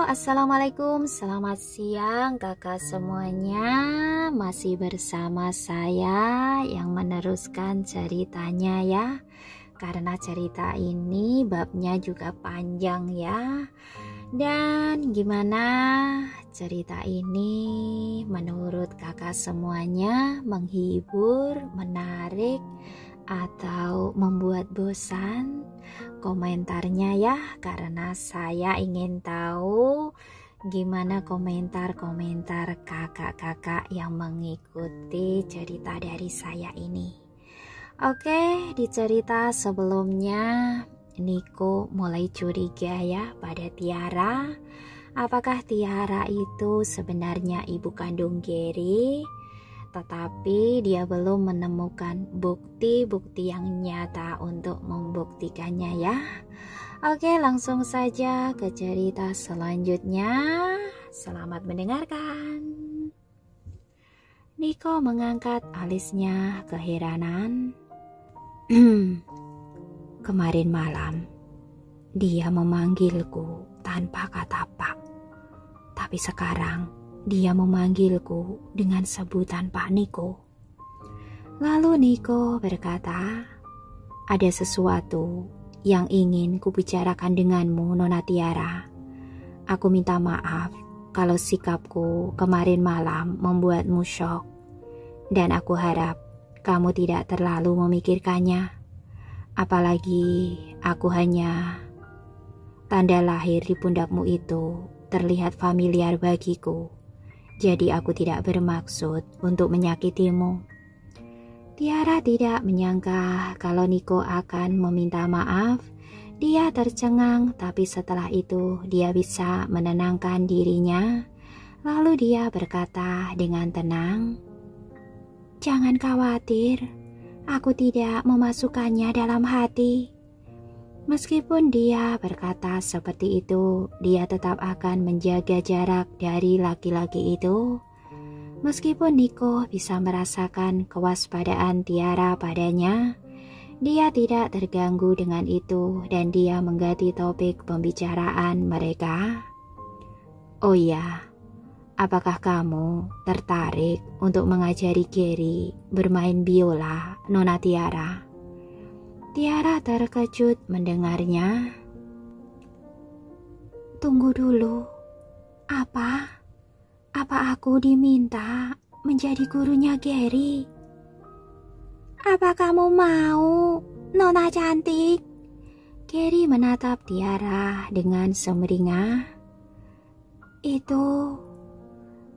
assalamualaikum, selamat siang kakak semuanya. Masih bersama saya yang meneruskan ceritanya ya. Karena cerita ini babnya juga panjang ya. Dan gimana cerita ini menurut kakak semuanya? Menghibur, menarik, atau membuat bosan? Komentarnya ya, karena saya ingin tahu gimana komentar-komentar kakak-kakak yang mengikuti cerita dari saya ini. Oke, di cerita sebelumnya Niko mulai curiga ya pada Tiara. Apakah Tiara itu sebenarnya ibu kandung Gary? Tetapi dia belum menemukan bukti-bukti yang nyata untuk membuktikannya ya. Oke, langsung saja ke cerita selanjutnya. Selamat mendengarkan. Niko mengangkat alisnya keheranan. Kemarin malam dia memanggilku tanpa kata Pak. Tapi sekarang dia memanggilku dengan sebutan Pak Niko. Lalu Niko berkata, ada sesuatu yang ingin kubicarakan denganmu, Nona Tiara. Aku minta maaf kalau sikapku kemarin malam membuatmu syok. Dan aku harap kamu tidak terlalu memikirkannya. Apalagi aku hanya tanda lahir di pundakmu itu terlihat familiar bagiku. Jadi aku tidak bermaksud untuk menyakitimu. Tiara tidak menyangka kalau Niko akan meminta maaf. Dia tercengang, tapi setelah itu dia bisa menenangkan dirinya. Lalu dia berkata dengan tenang, "Jangan khawatir, aku tidak memasukkannya dalam hati." Meskipun dia berkata seperti itu, dia tetap akan menjaga jarak dari laki-laki itu. Meskipun Niko bisa merasakan kewaspadaan Tiara padanya, dia tidak terganggu dengan itu dan dia mengganti topik pembicaraan mereka. Oh iya, apakah kamu tertarik untuk mengajari Gary bermain biola, Nona Tiara? Tiara terkejut mendengarnya. Tunggu dulu. Apa? Apa aku diminta menjadi gurunya Gary? Apa kamu mau, Nona cantik? Gary menatap Tiara dengan sumringah. Itu.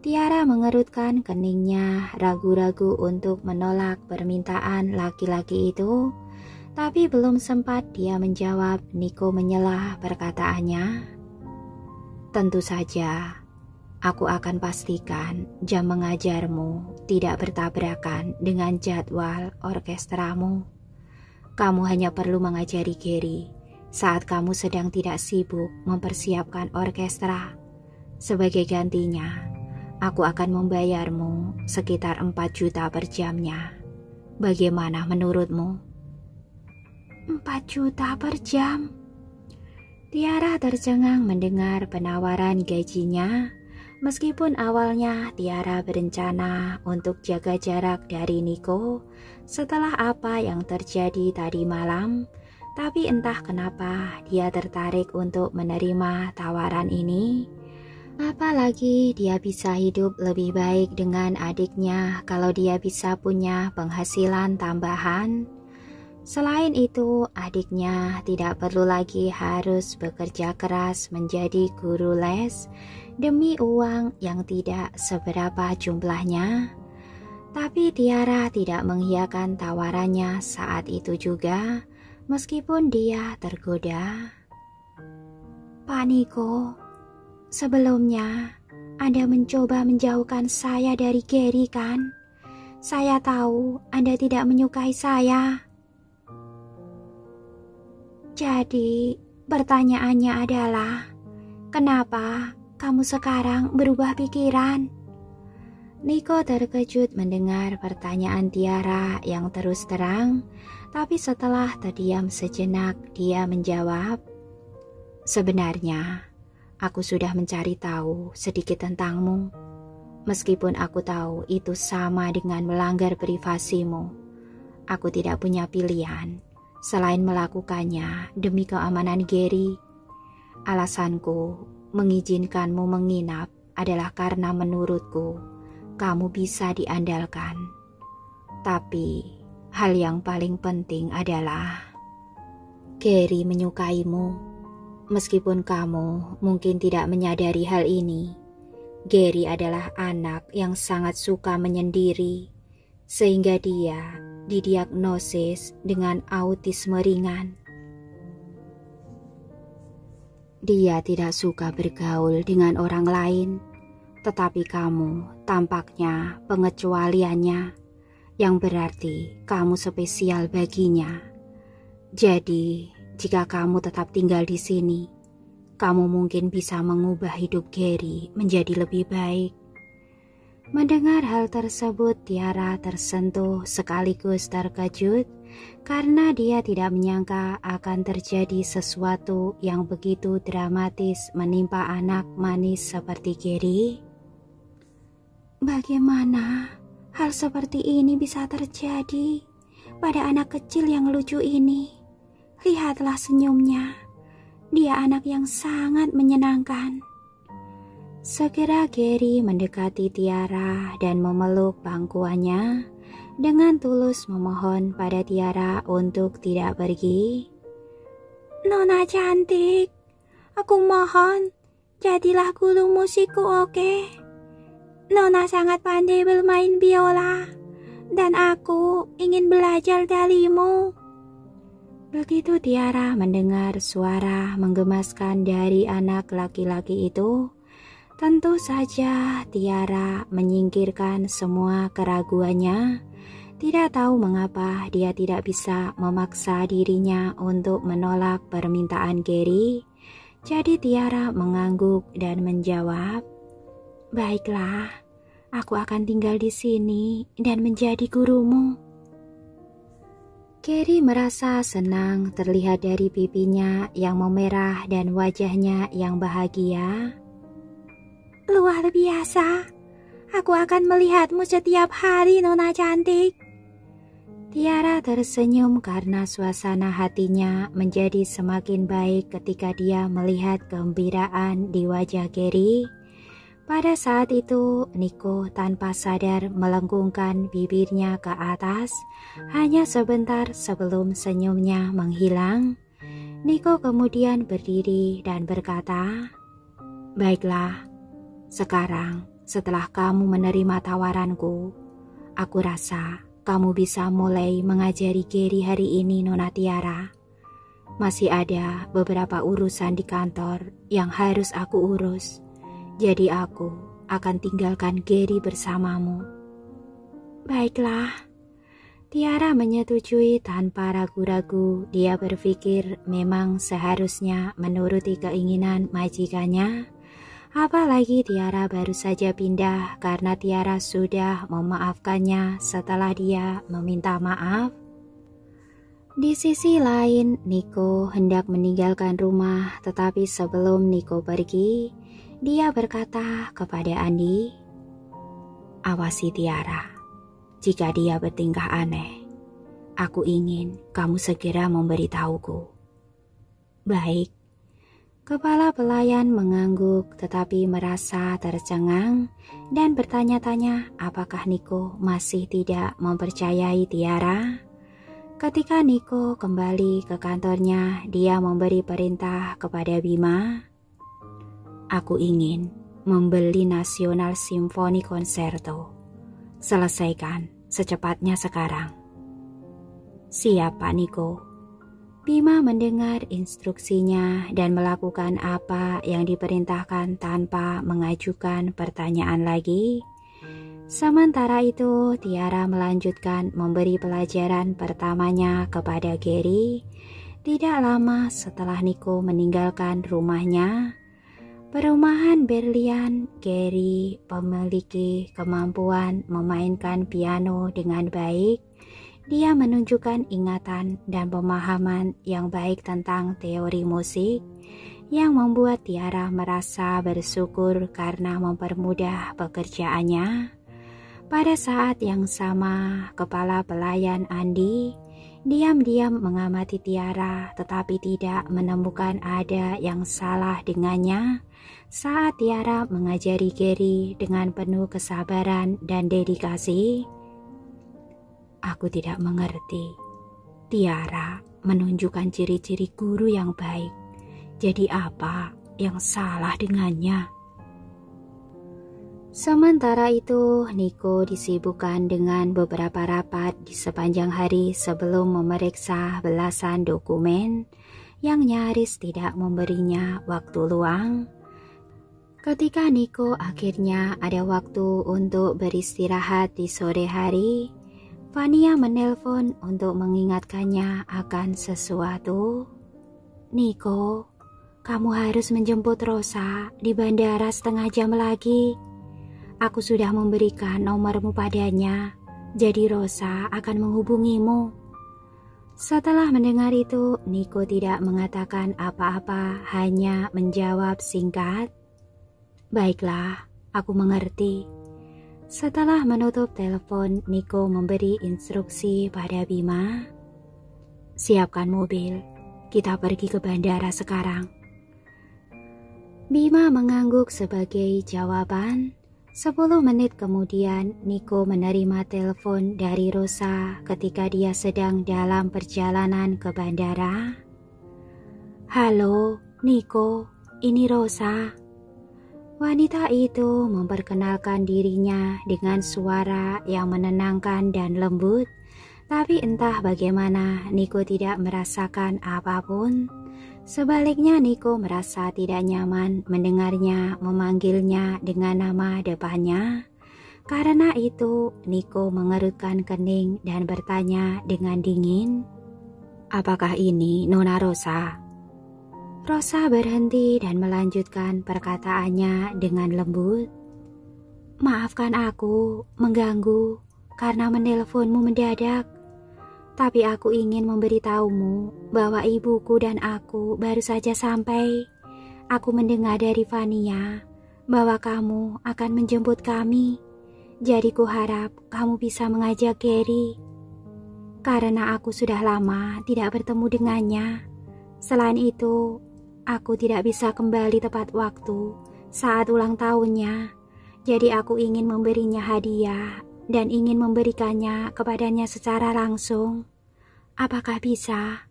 Tiara mengerutkan keningnya, ragu-ragu untuk menolak permintaan laki-laki itu. Tapi belum sempat dia menjawab, Niko menyela perkataannya. Tentu saja, aku akan pastikan jam mengajarmu tidak bertabrakan dengan jadwal orkestramu. Kamu hanya perlu mengajari Gary saat kamu sedang tidak sibuk mempersiapkan orkestra. Sebagai gantinya, aku akan membayarmu sekitar 4 juta per jamnya. Bagaimana menurutmu? 4 juta per jam. Tiara tercengang mendengar penawaran gajinya. Meskipun awalnya Tiara berencana untuk jaga jarak dari Niko setelah apa yang terjadi tadi malam, tapi entah kenapa dia tertarik untuk menerima tawaran ini. Apalagi dia bisa hidup lebih baik dengan adiknya kalau dia bisa punya penghasilan tambahan. Selain itu, adiknya tidak perlu lagi harus bekerja keras menjadi guru les demi uang yang tidak seberapa jumlahnya. Tapi Tiara tidak mengiyakan tawarannya saat itu juga, meskipun dia tergoda. Pak Niko, sebelumnya Anda mencoba menjauhkan saya dari Gary kan? Saya tahu Anda tidak menyukai saya. Jadi, pertanyaannya adalah, kenapa kamu sekarang berubah pikiran? Niko terkejut mendengar pertanyaan Tiara yang terus terang, tapi setelah terdiam sejenak, dia menjawab, sebenarnya Aku sudah mencari tahu sedikit tentangmu. Meskipun aku tahu itu sama dengan melanggar privasimu, aku tidak punya pilihan selain melakukannya demi keamanan Gary. Alasanku mengizinkanmu menginap adalah karena menurutku kamu bisa diandalkan. Tapi hal yang paling penting adalah Gary menyukaimu. Meskipun kamu mungkin tidak menyadari hal ini, Gary adalah anak yang sangat suka menyendiri, sehingga dia didiagnosis dengan autisme ringan. Dia tidak suka bergaul dengan orang lain, tetapi kamu tampaknya pengecualiannya, yang berarti kamu spesial baginya. Jadi, jika kamu tetap tinggal di sini, kamu mungkin bisa mengubah hidup Gary menjadi lebih baik. Mendengar hal tersebut, Tiara tersentuh sekaligus terkejut karena dia tidak menyangka akan terjadi sesuatu yang begitu dramatis menimpa anak manis seperti Gary. Bagaimana hal seperti ini bisa terjadi pada anak kecil yang lucu ini? Lihatlah senyumnya. Dia anak yang sangat menyenangkan. Segera Gary mendekati Tiara dan memeluk pangkuannya dengan tulus memohon pada Tiara untuk tidak pergi. Nona cantik, aku mohon, jadilah guru musikku, oke? Nona sangat pandai bermain biola, dan aku ingin belajar darimu. Begitu Tiara mendengar suara menggemaskan dari anak laki-laki itu, tentu saja Tiara menyingkirkan semua keraguannya. Tidak tahu mengapa dia tidak bisa memaksa dirinya untuk menolak permintaan Gary. Jadi Tiara mengangguk dan menjawab, "Baiklah, aku akan tinggal di sini dan menjadi gurumu." Gary merasa senang terlihat dari pipinya yang memerah dan wajahnya yang bahagia. Luar biasa, aku akan melihatmu setiap hari, Nona cantik. Tiara tersenyum karena suasana hatinya menjadi semakin baik ketika dia melihat kegembiraan di wajah Gary. Pada saat itu, Nico tanpa sadar melengkungkan bibirnya ke atas, hanya sebentar sebelum senyumnya menghilang. Nico kemudian berdiri dan berkata, "Baiklah, sekarang setelah kamu menerima tawaranku, aku rasa kamu bisa mulai mengajari Gary hari ini, Nona Tiara. Masih ada beberapa urusan di kantor yang harus aku urus. Jadi aku akan tinggalkan Gary bersamamu." Baiklah. Tiara menyetujui tanpa ragu-ragu. Dia berpikir memang seharusnya menuruti keinginan majikannya. Apalagi Tiara baru saja pindah karena Tiara sudah memaafkannya setelah dia meminta maaf. Di sisi lain, Nico hendak meninggalkan rumah, tetapi sebelum Nico pergi, dia berkata kepada Andi, "Awasi Tiara, jika dia bertingkah aneh, aku ingin kamu segera memberitahuku." Baik. Kepala pelayan mengangguk tetapi merasa tercengang dan bertanya-tanya apakah Nico masih tidak mempercayai Tiara. Ketika Nico kembali ke kantornya, dia memberi perintah kepada Bima. "Aku ingin membeli National Symphony Concerto. Selesaikan secepatnya sekarang." "Siap, Pak Nico." Bima mendengar instruksinya dan melakukan apa yang diperintahkan tanpa mengajukan pertanyaan lagi. Sementara itu, Tiara melanjutkan memberi pelajaran pertamanya kepada Gary. Tidak lama setelah Nico meninggalkan rumahnya, perumahan Berlian, Gary memiliki kemampuan memainkan piano dengan baik. Dia menunjukkan ingatan dan pemahaman yang baik tentang teori musik. yang membuat Tiara merasa bersyukur karena mempermudah pekerjaannya. Pada saat yang sama, kepala pelayan Andi diam-diam mengamati Tiara tetapi tidak menemukan ada yang salah dengannya saat Tiara mengajari Gary dengan penuh kesabaran dan dedikasi. Aku tidak mengerti. Tiara menunjukkan ciri-ciri guru yang baik. Jadi apa yang salah dengannya? Sementara itu, Niko disibukkan dengan beberapa rapat di sepanjang hari sebelum memeriksa belasan dokumen yang nyaris tidak memberinya waktu luang. Ketika Niko akhirnya ada waktu untuk beristirahat di sore hari, Vania menelpon untuk mengingatkannya akan sesuatu. Niko, kamu harus menjemput Rosa di bandara setengah jam lagi. Aku sudah memberikan nomormu padanya, jadi Rosa akan menghubungimu. Setelah mendengar itu, Niko tidak mengatakan apa-apa, hanya menjawab singkat. Baiklah, aku mengerti. Setelah menutup telepon, Niko memberi instruksi pada Bima. Siapkan mobil, kita pergi ke bandara sekarang. Bima mengangguk sebagai jawaban. 10 menit kemudian, Niko menerima telepon dari Rosa ketika dia sedang dalam perjalanan ke bandara. Halo, Niko, ini Rosa. Wanita itu memperkenalkan dirinya dengan suara yang menenangkan dan lembut, tapi entah bagaimana Niko tidak merasakan apapun. Sebaliknya Niko merasa tidak nyaman mendengarnya memanggilnya dengan nama depannya. Karena itu Niko mengerutkan kening dan bertanya dengan dingin, apakah ini Nona Rosa? Rosa berhenti dan melanjutkan perkataannya dengan lembut. Maafkan aku mengganggu karena menelponmu mendadak. Tapi aku ingin memberitahumu bahwa ibuku dan aku baru saja sampai. Aku mendengar dari Vania bahwa kamu akan menjemput kami. Jadi kuharap kamu bisa mengajak Gary. Karena aku sudah lama tidak bertemu dengannya. Selain itu, aku tidak bisa kembali tepat waktu saat ulang tahunnya. Jadi aku ingin memberinya hadiah dan ingin memberikannya kepadanya secara langsung. Apakah bisa?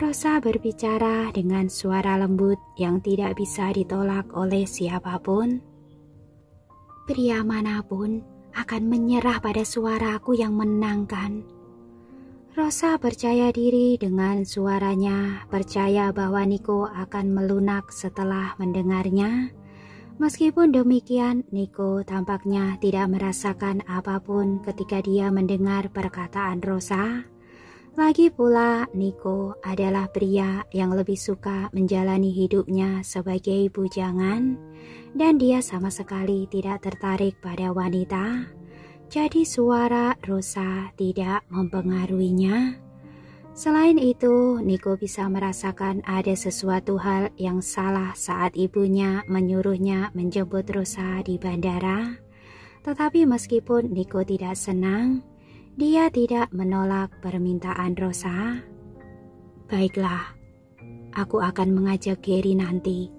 Rosa berbicara dengan suara lembut yang tidak bisa ditolak oleh siapapun. Pria manapun akan menyerah pada suaraku yang menenangkan. Rosa percaya diri dengan suaranya, percaya bahwa Niko akan melunak setelah mendengarnya. Meskipun demikian, Niko tampaknya tidak merasakan apapun ketika dia mendengar perkataan Rosa. Lagi pula, Niko adalah pria yang lebih suka menjalani hidupnya sebagai bujangan, dan dia sama sekali tidak tertarik pada wanita. Jadi suara Rosa tidak mempengaruhinya. Selain itu, Niko bisa merasakan ada sesuatu hal yang salah saat ibunya menyuruhnya menjemput Rosa di bandara. Tetapi meskipun Niko tidak senang, dia tidak menolak permintaan Rosa. Baiklah, aku akan mengajak Gary nanti.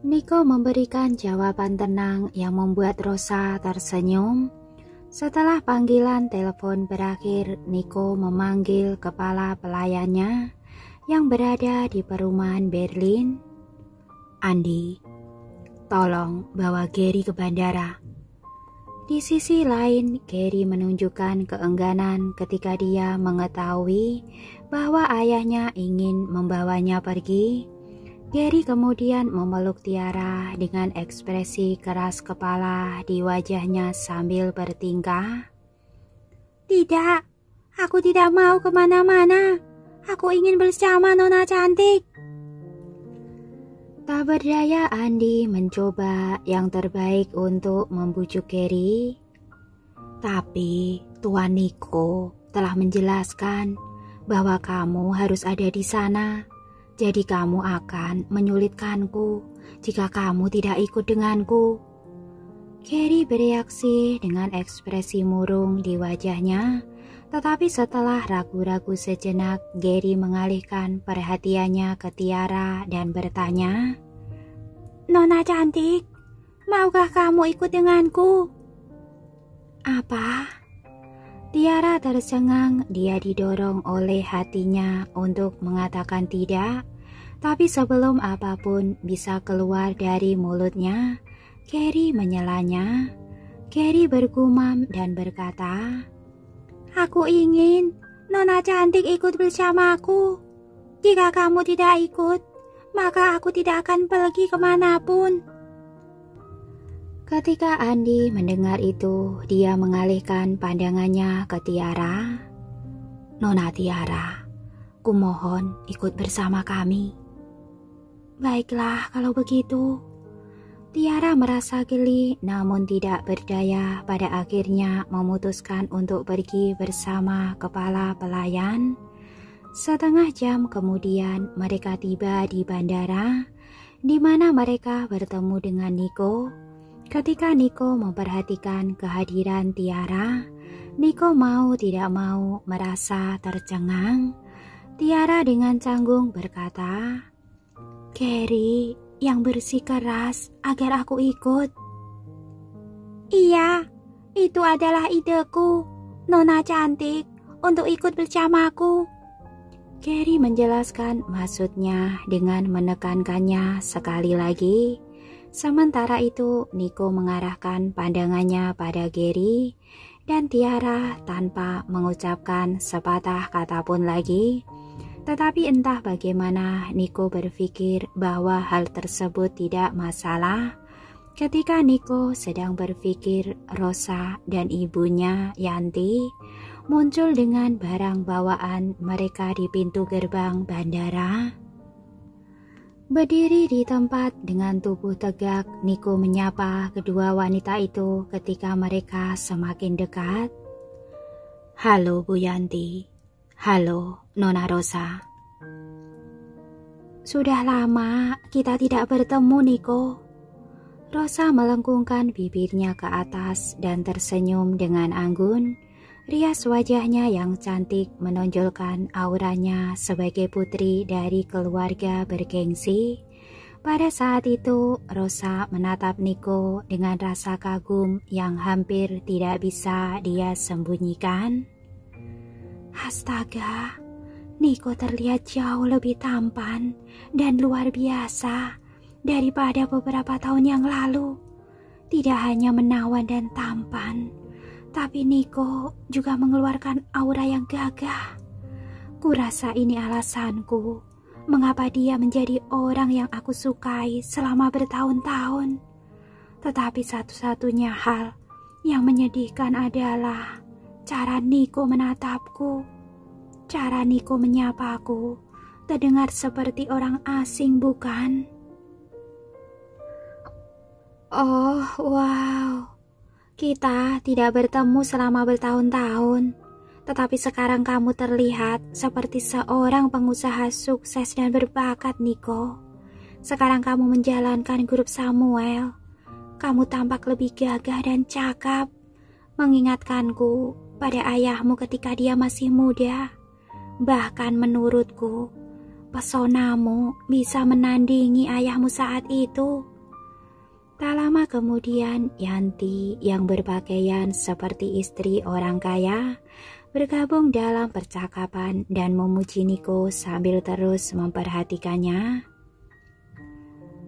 Niko memberikan jawaban tenang yang membuat Rosa tersenyum. Setelah panggilan telepon berakhir, Niko memanggil kepala pelayannya yang berada di perumahan Berlin. Andi, tolong bawa Gary ke bandara. Di sisi lain, Gary menunjukkan keengganan ketika dia mengetahui bahwa ayahnya ingin membawanya pergi. Gary kemudian memeluk Tiara dengan ekspresi keras kepala di wajahnya sambil bertingkah. Tidak, aku tidak mau kemana-mana. Aku ingin bersama Nona cantik. Tak berdaya, Andi mencoba yang terbaik untuk membujuk Gary. Tapi Tuan Niko telah menjelaskan bahwa kamu harus ada di sana. Jadi kamu akan menyulitkanku jika kamu tidak ikut denganku. Gary bereaksi dengan ekspresi murung di wajahnya, tetapi setelah ragu-ragu sejenak, Gary mengalihkan perhatiannya ke Tiara dan bertanya, "Nona cantik, maukah kamu ikut denganku?" "Apa?" Tiara tercengang. Dia didorong oleh hatinya untuk mengatakan tidak, tapi sebelum apapun bisa keluar dari mulutnya, Gary menyelanya. Gary bergumam dan berkata, "Aku ingin Nona cantik ikut bersamaku. Jika kamu tidak ikut, maka aku tidak akan pergi kemanapun." Ketika Andi mendengar itu, dia mengalihkan pandangannya ke Tiara. "Nona Tiara, kumohon ikut bersama kami." "Baiklah kalau begitu." Tiara merasa geli namun tidak berdaya, pada akhirnya memutuskan untuk pergi bersama kepala pelayan. Setengah jam kemudian mereka tiba di bandara, di mana mereka bertemu dengan Nico. Ketika Nico memperhatikan kehadiran Tiara, Nico mau tidak mau merasa tercengang. Tiara dengan canggung berkata, "Gary yang bersikeras agar aku ikut." "Iya, itu adalah ideku, Nona cantik, untuk ikut bersamaku." Gary menjelaskan maksudnya dengan menekankannya sekali lagi. Sementara itu, Nico mengarahkan pandangannya pada Gary dan Tiara tanpa mengucapkan sepatah kata pun lagi. Tetapi entah bagaimana Nico berpikir bahwa hal tersebut tidak masalah. Ketika Nico sedang berpikir, Rosa dan ibunya Yanti muncul dengan barang bawaan mereka di pintu gerbang bandara. Berdiri di tempat dengan tubuh tegak, Nico menyapa kedua wanita itu ketika mereka semakin dekat. "Halo Bu Yanti, halo Nona Rosa." "Sudah lama kita tidak bertemu, Nico." Rosa melengkungkan bibirnya ke atas dan tersenyum dengan anggun. Rias wajahnya yang cantik menonjolkan auranya sebagai putri dari keluarga bergengsi. Pada saat itu, Rosa menatap Nico dengan rasa kagum yang hampir tidak bisa dia sembunyikan. "Astaga, Nico terlihat jauh lebih tampan dan luar biasa daripada beberapa tahun yang lalu. Tidak hanya menawan dan tampan, tapi Nico juga mengeluarkan aura yang gagah. Kurasa ini alasanku mengapa dia menjadi orang yang aku sukai selama bertahun-tahun. Tetapi satu-satunya hal yang menyedihkan adalah cara Nico menatapku. Cara Nico menyapaku terdengar seperti orang asing, bukan?" "Oh, wow. Kita tidak bertemu selama bertahun-tahun, tetapi sekarang kamu terlihat seperti seorang pengusaha sukses dan berbakat, Nico. Sekarang kamu menjalankan grup Samuel. Kamu tampak lebih gagah dan cakap, mengingatkanku pada ayahmu ketika dia masih muda. Bahkan menurutku, pesonamu bisa menandingi ayahmu saat itu." Tak lama kemudian, Yanti yang berpakaian seperti istri orang kaya bergabung dalam percakapan dan memuji Nico sambil terus memperhatikannya.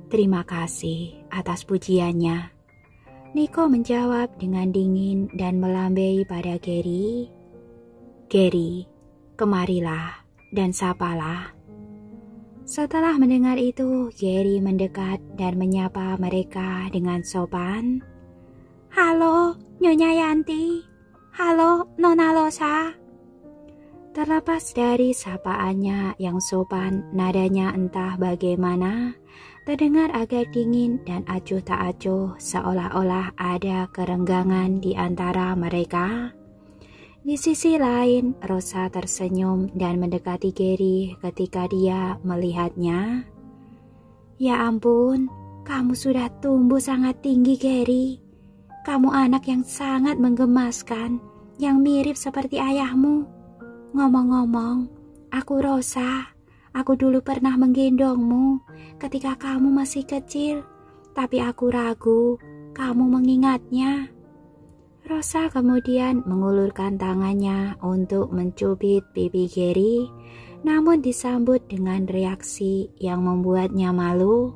"Terima kasih atas pujiannya," Nico menjawab dengan dingin dan melambai pada Gary. "Gary, kemarilah dan sapalah." Setelah mendengar itu, Gary mendekat dan menyapa mereka dengan sopan. "Halo, Nyonya Yanti. Halo, Nona Rosa." Terlepas dari sapaannya yang sopan, nadanya entah bagaimana terdengar agak dingin dan acuh tak acuh, seolah-olah ada kerenggangan di antara mereka. Di sisi lain, Rosa tersenyum dan mendekati Gary ketika dia melihatnya. Ya ampun, kamu sudah tumbuh sangat tinggi, Gary. Kamu anak yang sangat menggemaskan, yang mirip seperti ayahmu. Ngomong-ngomong, aku Rosa. Aku dulu pernah menggendongmu ketika kamu masih kecil, tapi aku ragu kamu mengingatnya. Rosa kemudian mengulurkan tangannya untuk mencubit pipi Gary, namun disambut dengan reaksi yang membuatnya malu.